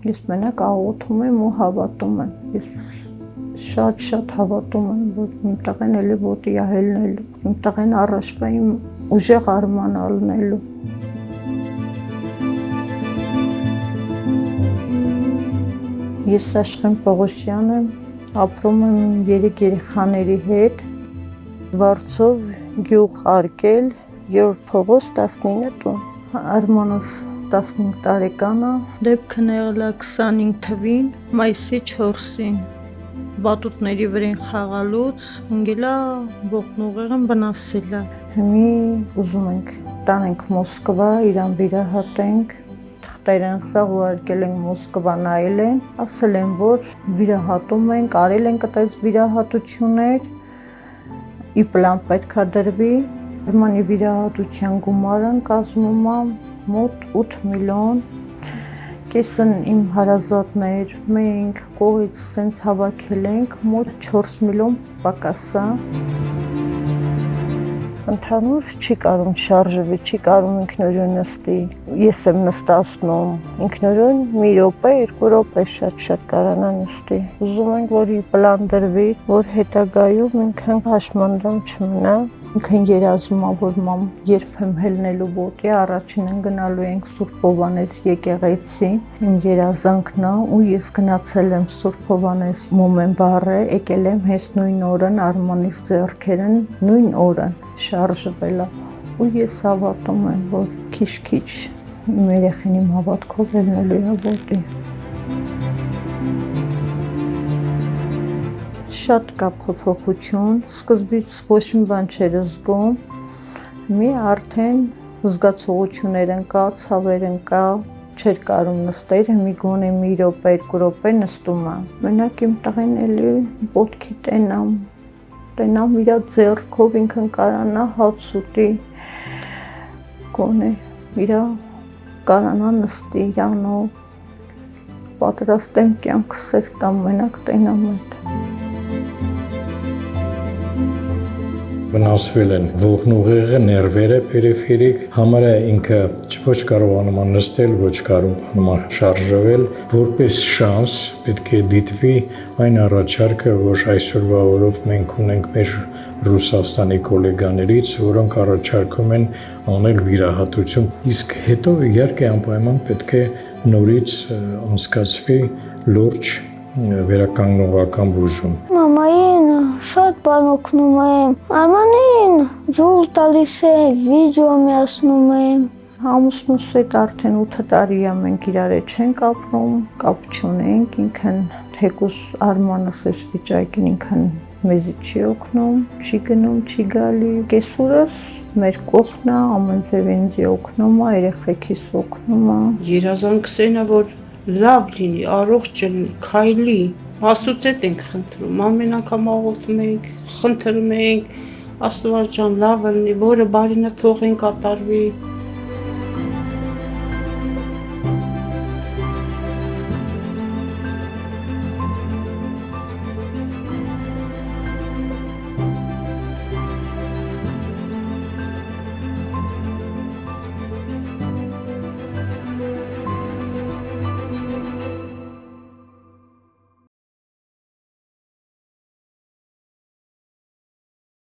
Ես մենակ աղոթում եմ ու հավատում եմ։ Ես շատ հավատում եմ, որ իմ տղեն էլի ոտի է հելնելու, իմ տղեն առաջվա իմ ուժեղ արմանալն էլու։ Ես Աշխեն Պողոսյան եմ, ապրում եմ 3 երեխաների հետ, Վարձով գյուղ Արկել, 3-րդ փողոց 19 տուն։ Արմանս 15 տարեկան է, դեպքն եղել է 25 թվին, մայիսի 4-ին։ Բատուտների վրան խաղալուց ընկել է ողնուղեղն վնասել է։ Հիմի ուզում ենք տանենք Մոսկվա, իրան վիրահատենք, թղթերն սաղ ուղարկել ենք Մոսկվա նայել են, ասել են, որ վիրահատում ենք, արել ենք այդպես վիրահատություններ, ի պլան պետք է դրվի, Արմանի վիրահատության գումարը կազմում է մոտ 8 միլիոն, կեսն իմ հարազատներ, մենք կողից սենց հավաքել ենք, մոտ 4 միլիոն պակաս է։ Ընդհանուր չի կարում շարժվի, չի կարում ինքնուրույն նստի, ես եմ նստացնում, ինքնուրույն մի րոպե, 2 րոպե շատ կարանա նստի։ Ուզում ենք, որ ի պլան դրվի, որ հետագայում ինքն հաշմանդամ չմնա։ Ինքն երազում է, որ մամ երբ եմ հելնելու ոտի, առաջինն գնալու ենք Սուրբ Հովհաննես եկեղեցի, իմ երազանքն է, ու ես գնացել եմ Սուրբ Հովհաննես մոմեն բառը, եկել եմ հենց նույն օրն Արմանիս ձեռքերն նույն օրն շարժվել է, ու ես հավատում եմ, որ քիչ իմ երեխին իմ հավատքով հելնելու է ոտի։ Շատ կա փոփոխություն, սկզբից ոչ մի բան չէր զգում, մի արդեն զգացողություններ կա, ցավեր կա, չէր կարում նստել, մի գոնե մի րոպե, 2 րոպե նստում է։ Մենակ իմ տղեն էլի ոտքի տենամ իր ձեռքով ինքն կարանա հաց ուտի, գոնե իր կարանա նստի իրանով, պատրաստ եմ կյանքս էլ տամ, մենակ տենամ այդ։ Վնասվել են ողնուղեղը, ներվերը պերիֆերիկ, համարը ինքը ոչ կարողանում է նստել, ոչ կարողանում է շարժվել, որպես շանս պետք է դիտվի այն առաջարկը, որ այսօրվա օրով մենք ունենք մեր Ռուսաստանի գոլեգաներից, որոնք առաջարկում են անել վիրահատություն, իսկ հետո իհարկե անպայման պետք է նորից անցկացվի լուրջ վերականգնողական բուժում։ Մամային շատ բան օգնում եմ, Արմանին ջուր տալիս է, վիդեո միացնում եմ։ Ամուսնուս հետ արդեն 8 տարի է մենք իրար չենք ապրում, կապ չունենք, ինքն թեկուզ Արմանս այս վիճակին ինքն մեզի չի օգնում, չի գնում, չի գալի։ Կեսուրս մեր կողքն է, ամեն ձև ինձ օգնում է, երեխեքիս օգնում է։ Երազանքս այն է, որ լավ լինի, առողջ լինի, քայլի, Աստծուց ենք խնդրում, ամեն անգամ աղոթում ենք, խնդրում ենք, Աստված ջան, լավ լինի, որը բարինը թող են կատարվի։